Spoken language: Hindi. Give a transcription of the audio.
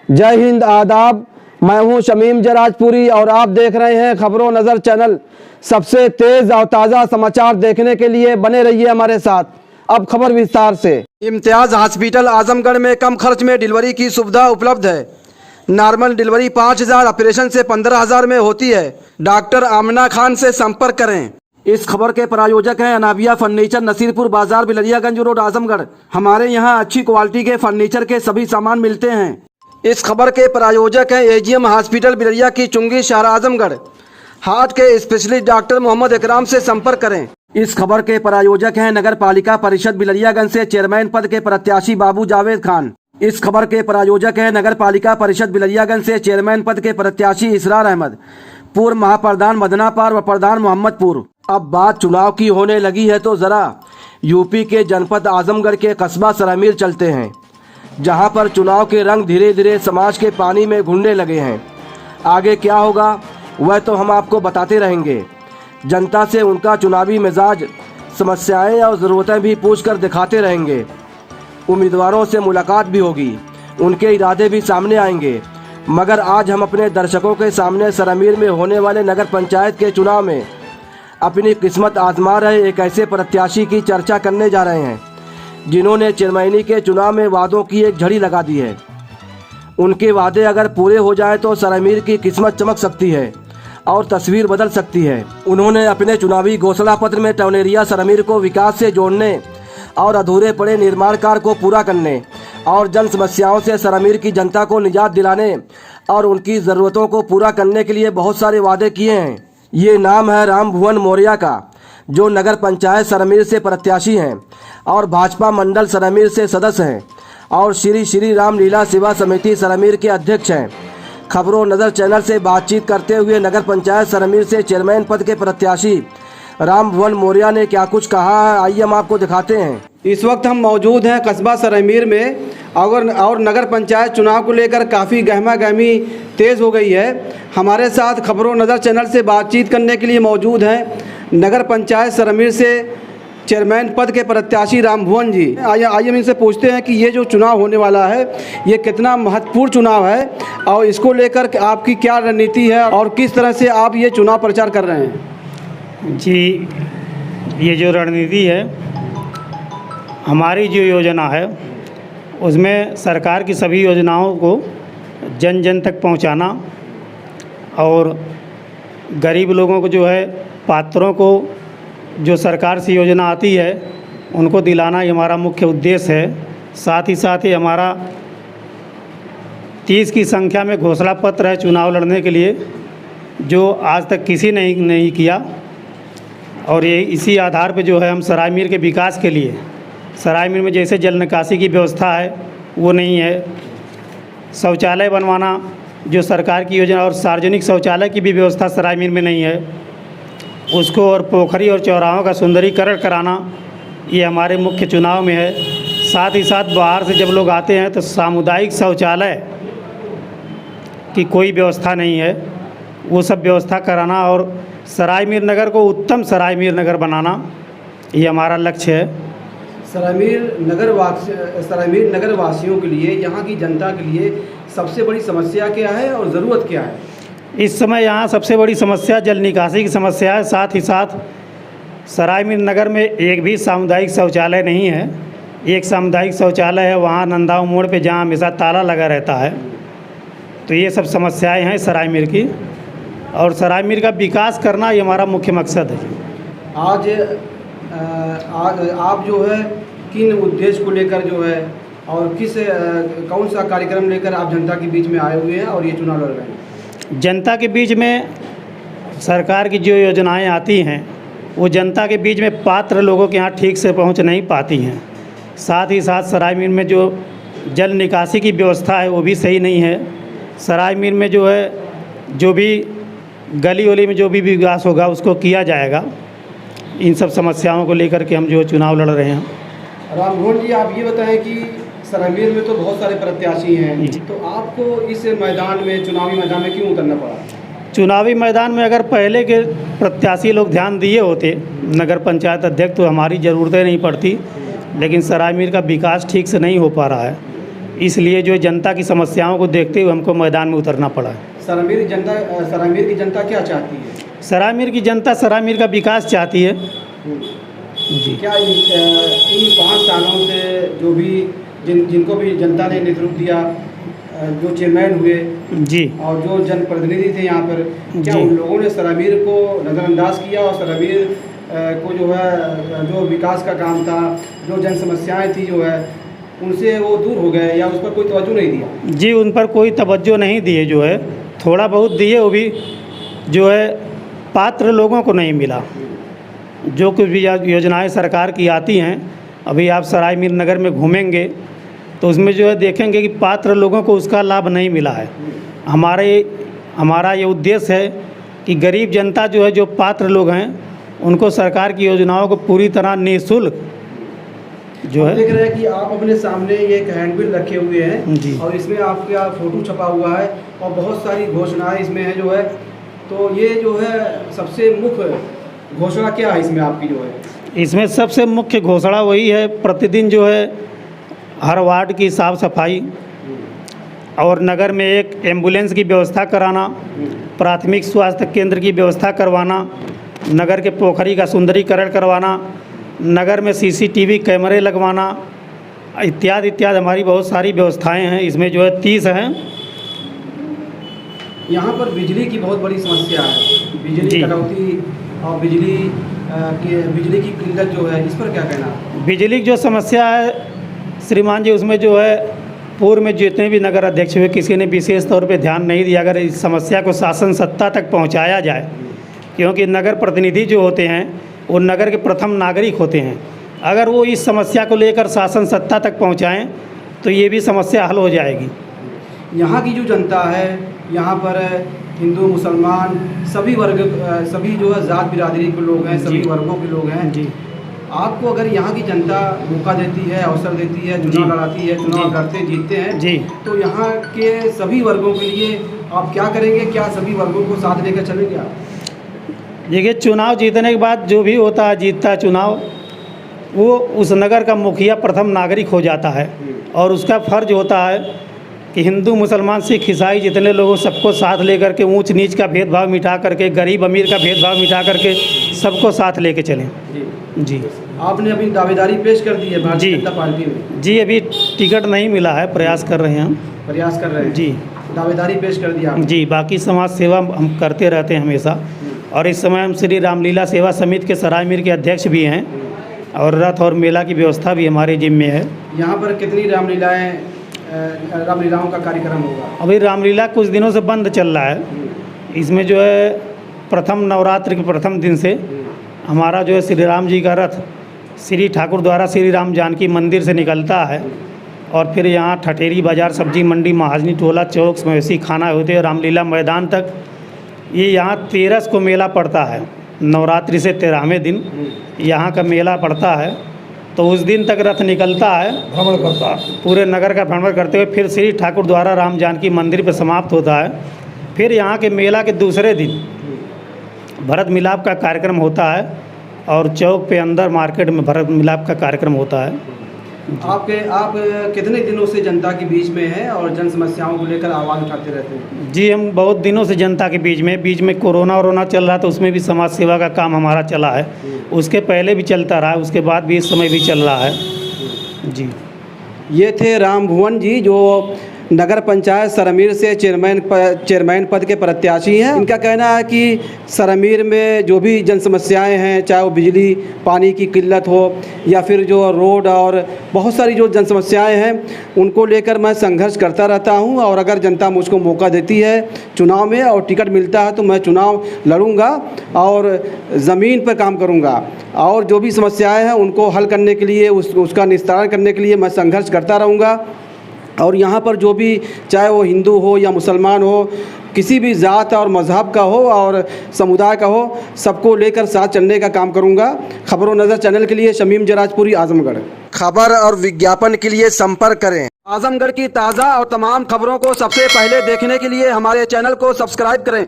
जय हिंद, आदाब। मैं हूं शमीम जराजपुरी और आप देख रहे हैं खबरों नज़र चैनल। सबसे तेज़ और ताज़ा समाचार देखने के लिए बने रहिए हमारे साथ। अब खबर विस्तार से। इम्तियाज़ हॉस्पिटल आजमगढ़ में कम खर्च में डिलीवरी की सुविधा उपलब्ध है। नॉर्मल डिलीवरी 5,000, ऑपरेशन से 15,000 में होती है। डॉक्टर आमना खान से संपर्क करें। इस खबर के प्रायोजक हैं अनाबिया फर्नीचर, नसीरपुर बाजार, बिलरियागंज रोड, आजमगढ़। हमारे यहाँ अच्छी क्वालिटी के फर्नीचर के सभी सामान मिलते हैं। इस खबर के प्रायोजक हैं एजीएम हॉस्पिटल, बिलरिया की चुंगी, शहर आजमगढ़। हार्ट के स्पेशलिस्ट डॉक्टर मोहम्मद इकराम से संपर्क करें। इस खबर के प्रायोजक हैं नगर पालिका परिषद बिलरियागंज से चेयरमैन पद के प्रत्याशी बाबू जावेद खान। इस खबर के प्रायोजक हैं नगर पालिका परिषद बिलरियागंज से चेयरमैन पद के प्रत्याशी इसरार अहमद, पूर्व महाप्रधान मदनापार व प्रधान मोहम्मदपुर। अब बात चुनाव की होने लगी है तो जरा यूपी के जनपद आजमगढ़ के कस्बा सरमीर चलते हैं, जहां पर चुनाव के रंग धीरे धीरे समाज के पानी में घुलने लगे हैं। आगे क्या होगा वह तो हम आपको बताते रहेंगे। जनता से उनका चुनावी मिजाज, समस्याएं और ज़रूरतें भी पूछकर दिखाते रहेंगे। उम्मीदवारों से मुलाकात भी होगी, उनके इरादे भी सामने आएंगे। मगर आज हम अपने दर्शकों के सामने सरमीर में होने वाले नगर पंचायत के चुनाव में अपनी किस्मत आजमा रहे एक ऐसे प्रत्याशी की चर्चा करने जा रहे हैं, जिन्होंने चेयरमैनी के चुनाव में वादों की एक झड़ी लगा दी है। उनके वादे अगर पूरे हो जाए तो सरमीर की किस्मत चमक सकती है और तस्वीर बदल सकती है। उन्होंने अपने चुनावी घोषणा पत्र में टौनेरिया सरमीर को विकास से जोड़ने और अधूरे पड़े निर्माण कार्य को पूरा करने और जन समस्याओं से सरमीर की जनता को निजात दिलाने और उनकी ज़रूरतों को पूरा करने के लिए बहुत सारे वादे किए हैं। ये नाम है राम भुवन मौर्य का, जो नगर पंचायत सरमीर से प्रत्याशी हैं और भाजपा मंडल सरमीर से सदस्य हैं और श्री श्री राम लीला सेवा समिति सरमीर के अध्यक्ष हैं। खबरों नज़र चैनल से बातचीत करते हुए नगर पंचायत सरमीर से चेयरमैन पद के प्रत्याशी राम भुवन मौर्य ने क्या कुछ कहा है, आइए हम आपको दिखाते हैं। इस वक्त हम मौजूद हैं कस्बा सरमीर में और नगर पंचायत चुनाव को लेकर काफ़ी गहमा गहमी तेज़ हो गई है। हमारे साथ खबरों नज़र चैनल से बातचीत करने के लिए मौजूद हैं नगर पंचायत सरमीर से चेयरमैन पद के प्रत्याशी राम भुवन जी। आइए हम इनसे पूछते हैं कि ये जो चुनाव होने वाला है ये कितना महत्वपूर्ण चुनाव है और इसको लेकर आपकी क्या रणनीति है और किस तरह से आप ये चुनाव प्रचार कर रहे हैं। जी, ये जो रणनीति है, हमारी जो योजना है उसमें सरकार की सभी योजनाओं को जन जन तक पहुंचाना और गरीब लोगों को जो है, पात्रों को जो सरकार से योजना आती है उनको दिलाना ही हमारा मुख्य उद्देश्य है। साथ ही हमारा 30 की संख्या में घोषणा पत्र है चुनाव लड़ने के लिए, जो आज तक किसी ने नहीं किया। और ये इसी आधार पे जो है हम सरायमीर के विकास के लिए, सरायमीर में जैसे जल निकासी की व्यवस्था है वो नहीं है, शौचालय बनवाना जो सरकार की योजना, और सार्वजनिक शौचालय की भी व्यवस्था सरायमीर में नहीं है, उसको और पोखरी और चौराहों का सुंदरीकरण कराना ये हमारे मुख्य चुनाव में है। साथ ही साथ बाहर से जब लोग आते हैं तो सामुदायिक शौचालय की कोई व्यवस्था नहीं है, वो सब व्यवस्था कराना और सरायमीर नगर को उत्तम सरायमीर नगर बनाना ये हमारा लक्ष्य है। सरायमीर नगर वासियों के लिए, यहाँ की जनता के लिए सबसे बड़ी समस्या क्या है और ज़रूरत क्या है? इस समय यहाँ सबसे बड़ी समस्या जल निकासी की समस्या है। साथ ही साथ सरायमीर नगर में एक भी सामुदायिक शौचालय नहीं है। एक सामुदायिक शौचालय है वहाँ नंदाव मोड़ पे, जहाँ हमेशा ताला लगा रहता है। तो ये सब समस्याएं हैं सरायमीर की, और सरायमीर का विकास करना ये हमारा मुख्य मकसद है। आज आप जो है किन उद्देश्य को लेकर जो है और कौन सा कार्यक्रम लेकर आप जनता के बीच में आए हुए हैं और ये चुनाव लड़ रहे हैं? जनता के बीच में सरकार की जो योजनाएं आती हैं वो जनता के बीच में पात्र लोगों के यहाँ ठीक से पहुँच नहीं पाती हैं। साथ ही साथ सरायमीर में जो जल निकासी की व्यवस्था है वो भी सही नहीं है। सरायमीर में जो है, जो भी गली वली में जो भी विकास होगा उसको किया जाएगा। इन सब समस्याओं को लेकर के हम जो चुनाव लड़ रहे हैं। राम भुवन जी, आप ये बताएं कि सरमीर में तो बहुत सारे प्रत्याशी हैं, तो आपको इस मैदान में, चुनावी मैदान में क्यों उतरना पड़ा? चुनावी मैदान में अगर पहले के प्रत्याशी लोग ध्यान दिए होते, नगर पंचायत अध्यक्ष, तो हमारी ज़रूरतें नहीं पड़ती। लेकिन सरायमीर का विकास ठीक से नहीं हो पा रहा है। इसलिए जो है जनता की समस्याओं को देखते हुए हमको मैदान में उतरना पड़ा है। सरायमीर की जनता क्या चाहती है? सरायमीर की जनता सरायमीर का विकास चाहती है। जी। क्या इन 5 सालों से जो भी जिनको भी जनता ने नेतृत्व दिया, जो चेयरमैन हुए जी और जो जनप्रतिनिधि थे यहाँ पर, क्या जी। उन लोगों ने सरायमीर को नज़रअंदाज किया और सरायमीर को जो है जो विकास का काम था, जो जन समस्याएँ थी जो है उनसे वो दूर हो गए या उस पर कोई तवज्जो नहीं दिया? जी, उन पर कोई तवज्जो नहीं दिए, जो है थोड़ा बहुत दिए, वो भी जो है पात्र लोगों को नहीं मिला। जो कुछ भी योजनाएं सरकार की आती हैं, अभी आप सरायमीर नगर में घूमेंगे तो उसमें जो है देखेंगे कि पात्र लोगों को उसका लाभ नहीं मिला है। हमारा ये उद्देश्य है कि गरीब जनता जो है, जो पात्र लोग हैं, उनको सरकार की योजनाओं को पूरी तरह निःशुल्क जो हम है। देख रहे हैं कि आप अपने सामने ये एक हैंडबिल रखे हुए हैं जी। और इसमें आपका फ़ोटो छपा हुआ है और बहुत सारी घोषणाएं इसमें है जो है, तो ये जो है सबसे मुख्य घोषणा क्या है इसमें आपकी जो है? इसमें सबसे मुख्य घोषणा वही है, प्रतिदिन जो है हर वार्ड की साफ़ सफाई और नगर में एक एम्बुलेंस की व्यवस्था कराना, प्राथमिक स्वास्थ्य केंद्र की व्यवस्था करवाना, नगर के पोखरी का सुंदरीकरण करवाना, नगर में CCTV कैमरे लगवाना, इत्यादि इत्यादि हमारी बहुत सारी व्यवस्थाएं हैं। इसमें जो है 30 हैं। यहाँ पर बिजली की बहुत बड़ी समस्या है, बिजली कटौती और बिजली की किल्लत जो है, इस पर क्या कहना है? बिजली की जो समस्या है श्रीमान जी, उसमें जो है पूर्व में जितने भी नगर अध्यक्ष हुए, किसी ने विशेष तौर पे ध्यान नहीं दिया। अगर इस समस्या को शासन सत्ता तक पहुंचाया जाए, क्योंकि नगर प्रतिनिधि जो होते हैं वो नगर के प्रथम नागरिक होते हैं, अगर वो इस समस्या को लेकर शासन सत्ता तक पहुंचाएं तो ये भी समस्या हल हो जाएगी। यहाँ की जो जनता है, यहाँ पर हिंदू मुसलमान सभी वर्ग, सभी जो है जात बिरादरी के लोग हैं, सभी वर्गों के लोग हैं जी। आपको अगर यहाँ की जनता मौका देती है, अवसर देती है, चुनाव लड़ाती है, चुनाव लड़ते जीतते हैं जी, तो यहाँ के सभी वर्गों के लिए आप क्या करेंगे? क्या सभी वर्गों को साथ लेकर चलेंगे आप? देखिए, चुनाव जीतने के बाद जो भी होता है, जीतता है चुनाव, वो उस नगर का मुखिया प्रथम नागरिक हो जाता है और उसका फ़र्ज होता है कि हिंदू मुसलमान सिख ईसाई जितने लोगों सबको साथ लेकर के ऊंच नीच का भेदभाव मिटा करके, गरीब अमीर का भेदभाव मिटा करके सबको साथ लेके चलें। जी। आपने अभी दावेदारी पेश कर दी है भारतीय जनता पार्टी में? जी, अभी टिकट नहीं मिला है, प्रयास कर रहे हैं हम। प्रयास कर रहे हैं जी। दावेदारी पेश कर दिया जी, बाकी समाज सेवा हम करते रहते हैं हमेशा, और इस समय हम श्री रामलीला सेवा समिति के सरायमीर के अध्यक्ष भी हैं और रथ और मेला की व्यवस्था भी हमारे जिम्मे है। यहाँ पर कितनी रामलीलाओं का कार्यक्रम होगा? अभी रामलीला कुछ दिनों से बंद चल रहा है। इसमें जो है प्रथम नवरात्र के प्रथम दिन से हमारा जो है श्री राम जी का रथ श्री ठाकुर द्वारा श्री राम जानकी मंदिर से निकलता है और फिर यहाँ ठठेरी बाज़ार, सब्जी मंडी, महाजनी टोला, चौक, मवेशी खाना होते हैं रामलीला मैदान तक। ये यहाँ 13 को मेला पड़ता है, नवरात्रि से 13वें दिन यहाँ का मेला पड़ता है। तो उस दिन तक रथ निकलता है, भ्रमण करता है, पूरे नगर का भ्रमण करते हुए फिर श्री ठाकुर द्वारा राम जानकी मंदिर पर समाप्त होता है। फिर यहाँ के मेला के दूसरे दिन भरत मिलाप का कार्यक्रम होता है और चौक पे अंदर मार्केट में भरत मिलाप का कार्यक्रम होता है। आप कितने दिनों से जनता के बीच में हैं और जन समस्याओं को लेकर आवाज़ उठाते रहते हैं? जी, हम बहुत दिनों से जनता के बीच में कोरोना चल रहा था, उसमें भी समाज सेवा का काम हमारा चला है। उसके पहले भी चलता रहा, उसके बाद भी इस समय भी चल रहा है। जी। ये थे राम भुवन जी, जो नगर पंचायत सरायमीर से चेयरमैन पद के प्रत्याशी हैं। इनका कहना है कि सरायमीर में जो भी जन समस्याएं हैं, चाहे वो बिजली पानी की किल्लत हो या फिर जो रोड और बहुत सारी जो जन समस्याएं हैं, उनको लेकर मैं संघर्ष करता रहता हूं और अगर जनता मुझको मौका देती है चुनाव में और टिकट मिलता है तो मैं चुनाव लड़ूंगा और ज़मीन पर काम करूंगा और जो भी समस्याएँ हैं उनको हल करने के लिए, उसका निस्तारण करने के लिए मैं संघर्ष करता रहूँगा। और यहाँ पर जो भी, चाहे वो हिंदू हो या मुसलमान हो, किसी भी ज़ात और मज़हब का हो और समुदाय का हो, सबको लेकर साथ चलने का काम करूँगा। खबरों नज़र चैनल के लिए शमीम जराजपुरी, आजमगढ़। खबर और विज्ञापन के लिए संपर्क करें। आजमगढ़ की ताज़ा और तमाम खबरों को सबसे पहले देखने के लिए हमारे चैनल को सब्सक्राइब करें।